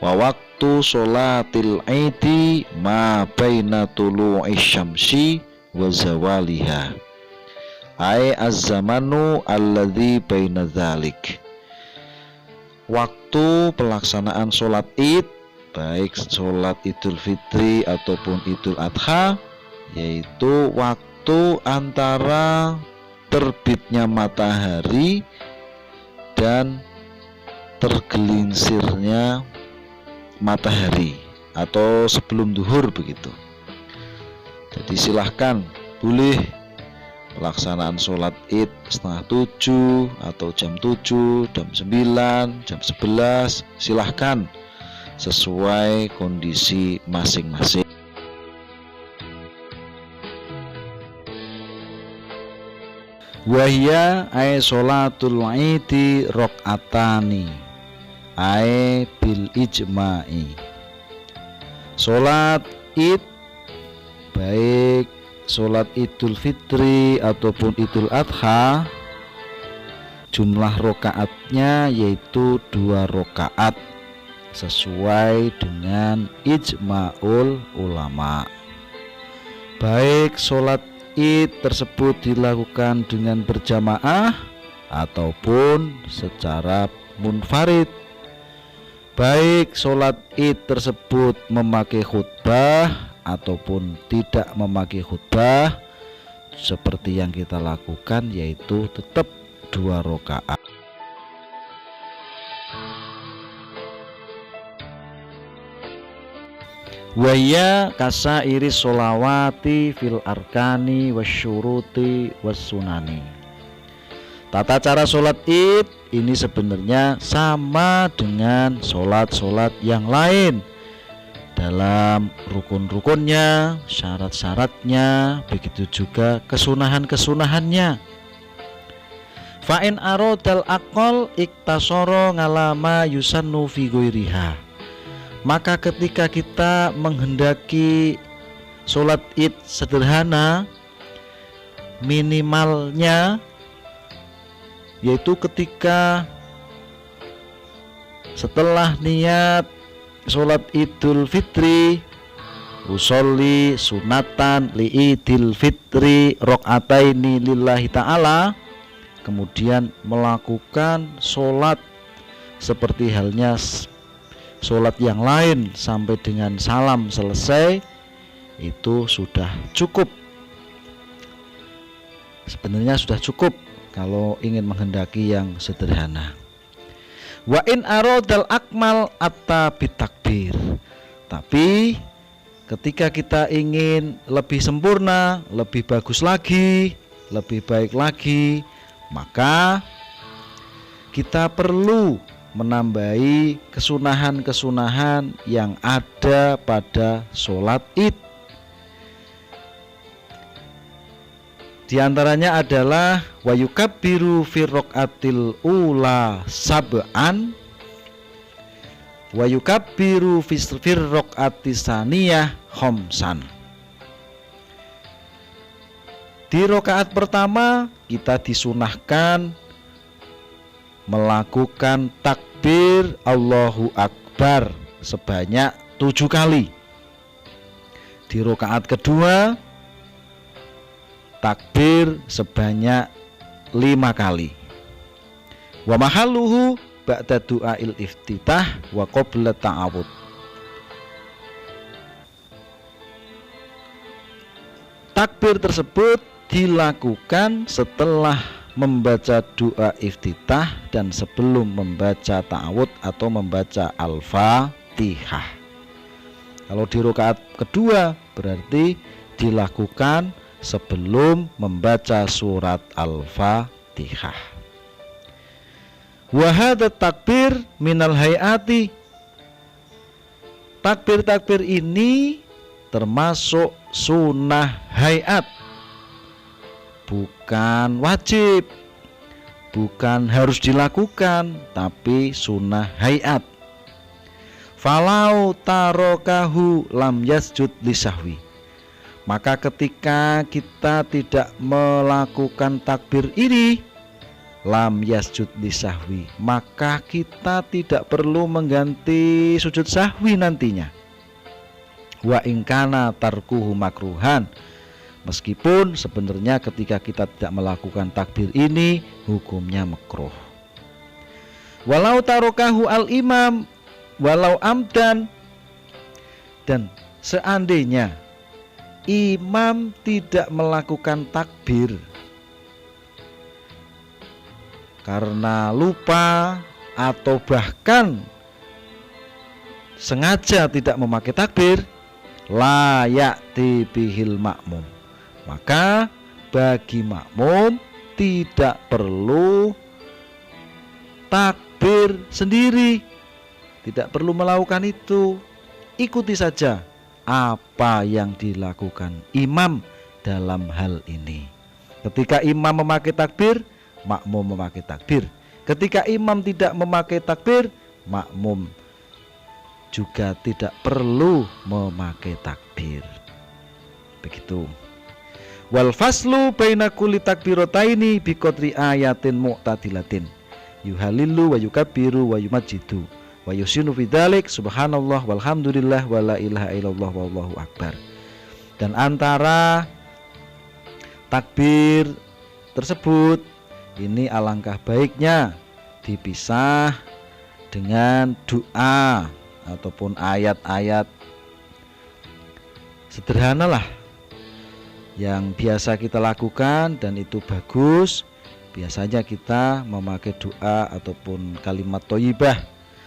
Wa waktu sholatil aidi ma baina tulu'i syamsi wa zawaliha. Ai az-zamanu alladzi baina dzalik. Waktu pelaksanaan sholat Id, baik sholat Idul Fitri ataupun Idul Adha, yaitu waktu antara terbitnya matahari dan tergelincirnya matahari atau sebelum duhur begitu. Jadi silahkan boleh pelaksanaan sholat Id setengah 7 atau jam 7, jam 9, jam 11, silahkan sesuai kondisi masing-masing. Wahya ay sholatul Idi rok'atani ay bil ijma'i. Sholat Id baik sholat Idul Fitri ataupun Idul Adha, jumlah rokaatnya yaitu 2 rokaat sesuai dengan ijma'ul ulama. Baik sholat Id tersebut dilakukan dengan berjamaah ataupun secara munfarid. Baik sholat Id tersebut memakai khutbah ataupun tidak memakai khutbah, seperti yang kita lakukan yaitu tetap 2 rakaat. Wahya kasairi sholawati fil arkani wasyuruti wassunani. Tata cara sholat Id ini sebenarnya sama dengan sholat-sholat yang lain, dalam rukun-rukunnya, syarat-syaratnya, begitu juga kesunahan-kesunahannya. Fa'in arodal aqol iktasoro ngalama yusannu fi ghairiha. Maka ketika kita menghendaki sholat Id sederhana, minimalnya yaitu ketika setelah niat sholat Idul Fitri, usolli sunatan li Idul Fitri rok'ataini lillahi ta'ala, kemudian melakukan sholat seperti halnya sholat yang lain sampai dengan salam selesai, itu sudah cukup. Sebenarnya sudah cukup kalau ingin menghendaki yang sederhana. Wa in aradal akmal atta bitakbir. Tapi ketika kita ingin lebih sempurna, lebih bagus lagi, lebih baik lagi, maka kita perlu menambahi kesunahan-kesunahan yang ada pada sholat Id. Di antaranya adalah wa yukabbiru fi raqatil ula sab'an wa yukabbiru fi raqatis saniyah khamsan. Di rakaat pertama kita disunahkan melakukan takbir Allahu Akbar sebanyak 7 kali. Di rakaat kedua takbir sebanyak 5 kali. Wa mahalluhu ba'da du'ail iftitah wa qabla ta'awud. Takbir tersebut dilakukan setelah membaca doa iftitah dan sebelum membaca ta'awud atau membaca al-fatihah. Kalau di rakaat kedua berarti dilakukan sebelum membaca surat al-fatihah. Wa hadza takbir minal hayati. Takbir-takbir ini termasuk sunnah hayat, bukan wajib, bukan harus dilakukan, tapi sunnah hayat. Falau tarokahu lam yasjud lisahwi. Maka ketika kita tidak melakukan takbir ini, lam yasjud lisahwi, maka kita tidak perlu mengganti sujud sahwi nantinya. Wa ingkana tarkuhu makruhan, meskipun sebenarnya ketika kita tidak melakukan takbir ini hukumnya makruh. Walau tarokahu al imam walau amdan, dan seandainya imam tidak melakukan takbir karena lupa atau bahkan sengaja tidak memakai takbir, la ya'ti bihil makmum, maka bagi makmum tidak perlu takbir sendiri, tidak perlu melakukan itu. Ikuti saja apa yang dilakukan imam dalam hal ini. Ketika imam memakai takbir, makmum memakai takbir. Ketika imam tidak memakai takbir, makmum juga tidak perlu memakai takbir. Begitu. Wal faslu baina kulli takbirataini biqadri ayatin mu'tadilatin yuhalilu wa yukabbiru wa yumajjidu wa yusinu bidzalik subhanallah walhamdulillah wa la ilaha illallah wallahu akbar. Dan antara takbir tersebut ini alangkah baiknya dipisah dengan doa ataupun ayat-ayat sederhana lah yang biasa kita lakukan, dan itu bagus. Biasanya kita memakai doa ataupun kalimat thayyibah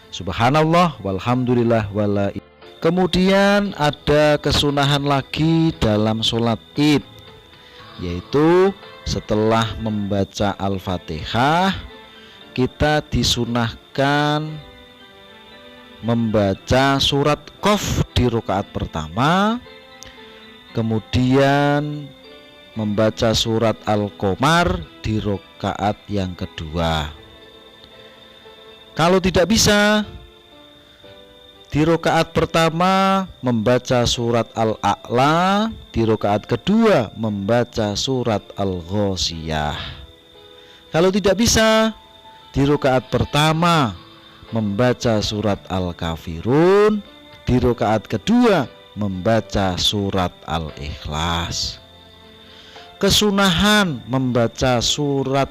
subhanallah walhamdulillah wala. Kemudian ada kesunahan lagi dalam sholat id, yaitu setelah membaca Al-Fatihah kita disunahkan membaca surat Qaf di rakaat pertama, kemudian membaca surat Al-Qamar di rakaat yang kedua. Kalau tidak bisa, di rakaat pertama membaca surat Al-A'la, di rakaat kedua membaca surat Al-Ghasyiyah. Kalau tidak bisa, di rakaat pertama membaca surat Al-Kafirun, di rakaat kedua membaca surat Al-Ikhlas. Kesunahan membaca surat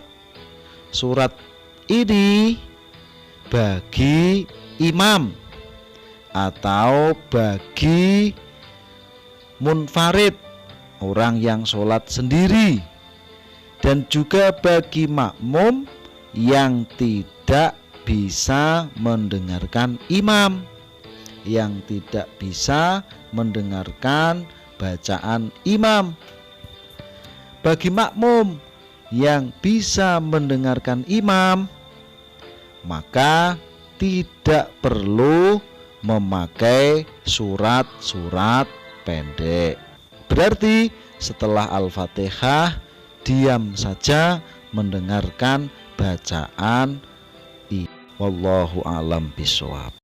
ini bagi imam atau bagi munfarid, orang yang sholat sendiri, dan juga bagi makmum yang tidak bisa mendengarkan imam, yang tidak bisa mendengarkan bacaan imam. Bagi makmum yang bisa mendengarkan imam, maka tidak perlu memakai surat-surat pendek. Berarti setelah Al-Fatihah diam saja mendengarkan bacaan wallahu a'lam bishawab.